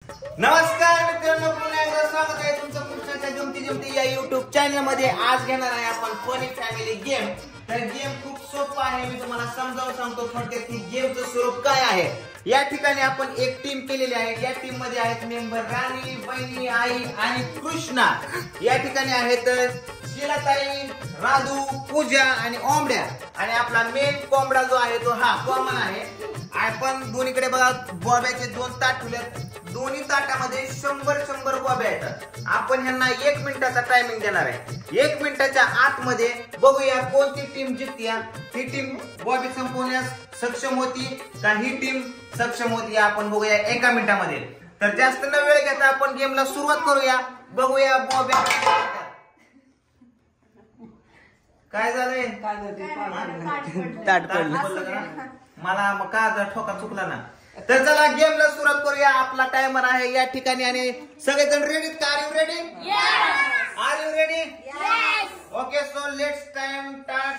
नमस्कार मित्रांनो, पुन्हा एकदा स्वागत आहे तुमचं कृष्णाच्या गमती जमती या युट्यूब चॅनल मध्ये। आज घेणार आहे आपण फनी फॅमिली गेम। तर गेम खूप सोपा आहे, मी तुम्हाला समजावून सांगतो थोडक्यात की गेमचं स्वरूप काय आहे। या ठिकाणी आपण एक टीम केलेली आहे। या टीम मध्ये आहेत मेंबर राणी, बहिणी, आई आणि कृष्णा। या ठिकाणी आहेत शीलाताई, राधू, पूजा आणि ओमड्या। आणि आपला मेन कोंबडा जो आहे तो हा कॉमन आहे। आपण दोन्हीकडे बघा बॉब्याचे 2 ताट ठेवलेत। दोन्ही ताटामध्ये 100 बॉब्या आहेत। आपण ह्यांना 1 मिनिटाचा टायमिंग देणार आहे। 1 मिनिटाच्या आतमध्ये बघूया कोणती टीम जिंकते। ही टीम बॉबी संपवण्यास सक्षम होती का ही टीम सक्षम होती, आपण बघूया 1 मिनिटामध्ये। तर जास्त न वेळ घेता आपण गेमला सुरुवात करूया। बघूया बॉब्या काय झालंय, ताट पडलं मला मग का ठोका चुकला ना। तर चला गेमला सुरुवात करूया। आपला टायमर आहे या ठिकाणी आणि सगळेजण रेडी का? Are you ready? Are you ready? Okay, so let's time start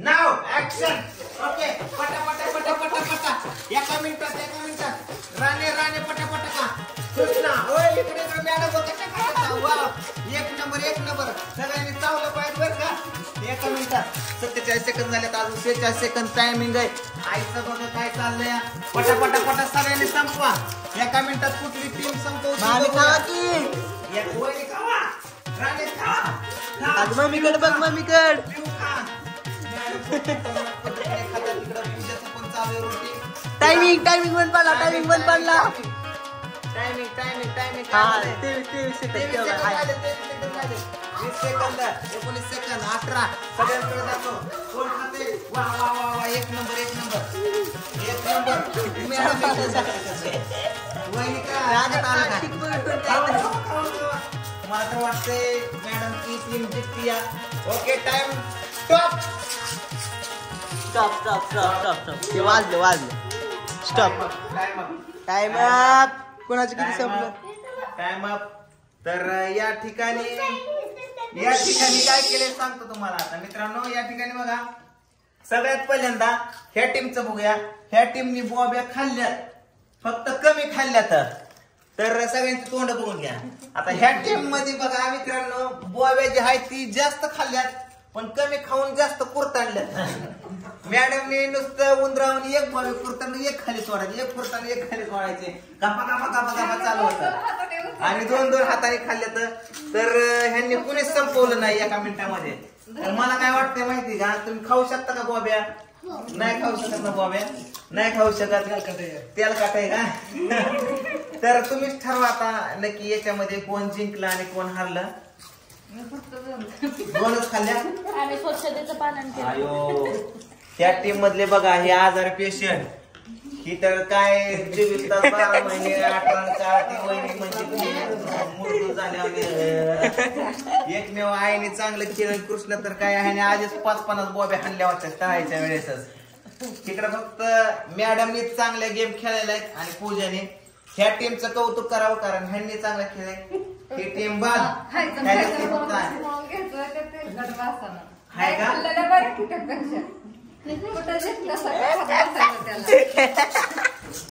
now, action. Okay, पटा पटा पटा पटा पटा 1 मिनिटात राणे पटा पटा का कृष्णा ओय इकडे मॅडम कशा वाव 1 नंबर सगळ्यांनी चावलं पाहिजे बरं का। 1 मिनिटात 47 सेकंद झालेत, अजून 46 सेकंद टायमिंग आहे। आईचं बघा काय चाललंय, पटा पटा पटा सगळ्यांनी संपवा। 1 मिनिटात कुठली टीम संपवते? मम्मीकडे बघ, मम्मीकड टायमिंग बंद पडला, टायमिंग 23 सेकंद 20 सेकंद 19 सेकंद 18 सगळ्यांकडे जातो। कोण खाते? वा वा वा वा 1 नंबर वहिनी का रागात आला का? मला तर वाटतंय मॅडम की टीम जिंकली। ओके, टाइम स्टॉप ते वाजलं स्टॉप टाइम अप। कोणाचं किती संपलं? Time up. तर या ठिकाणी काय केले सांगतो तुम्हाला आता मित्रांनो। या ठिकाणी बघा सगळ्यात पहिल्यांदा ह्या टीमचं बघूया। ह्या टीमनी बॉब्या खाल्ल्यात, फक्त कमी खाल्ल्यात। तर सगळ्यांची तोंड बघून घ्या। आता ह्या टीम मध्ये बघा मित्रांनो बॉब्या जी आहेत ती जास्त खाल्ल्यात, पण कमी खाऊन जास्त कुरताडल्यात। मॅडमने नुसतं उंदरावून 1 बॉबी कुरताना 1 खाली सोडायचे, 1 कुरताना 1 खाली सोडायचे, गप्पा चालू होतं। आणि 2 हाताने खाल्ल्यात। तर ह्यांनी कुणीच संपवलं नाही 1 मिनिटामध्ये। तर मला काय वाटतंय माहिती का, तुम्ही खाऊ शकता का बॉब्या? नाही खाऊ शकत ना बॉब्या? नाही खाऊ शकत, तेल काटाय का? तर तुम्हीच ठरवा आता नक्की याच्यामध्ये कोण जिंकलं आणि कोण हारलं। 2च खाल्ल्या। आम्ही स्वच्छतेचं पालन केलं। आयो त्या टीम मधले बघा हे आजार पेशंट, ही तर काय 24 तास 12 महिने 18 ती वहिनी म्हणजे मृत्यू झाल्यावर एकमेव आईने चांगलं केलं। कृष्ण तर काय आहे आधीच 5-50 बॉब्या हाणल्या होत्या तळायच्या वेळेसच। तिकडे फक्त मॅडमनी चांगले गेम खेळलेले आहेत आणि पूजाने। ह्या टीमचं कौतुक करावं कारण ह्यांनी चांगलं खेळलंय। ही टीम बाद आहे का?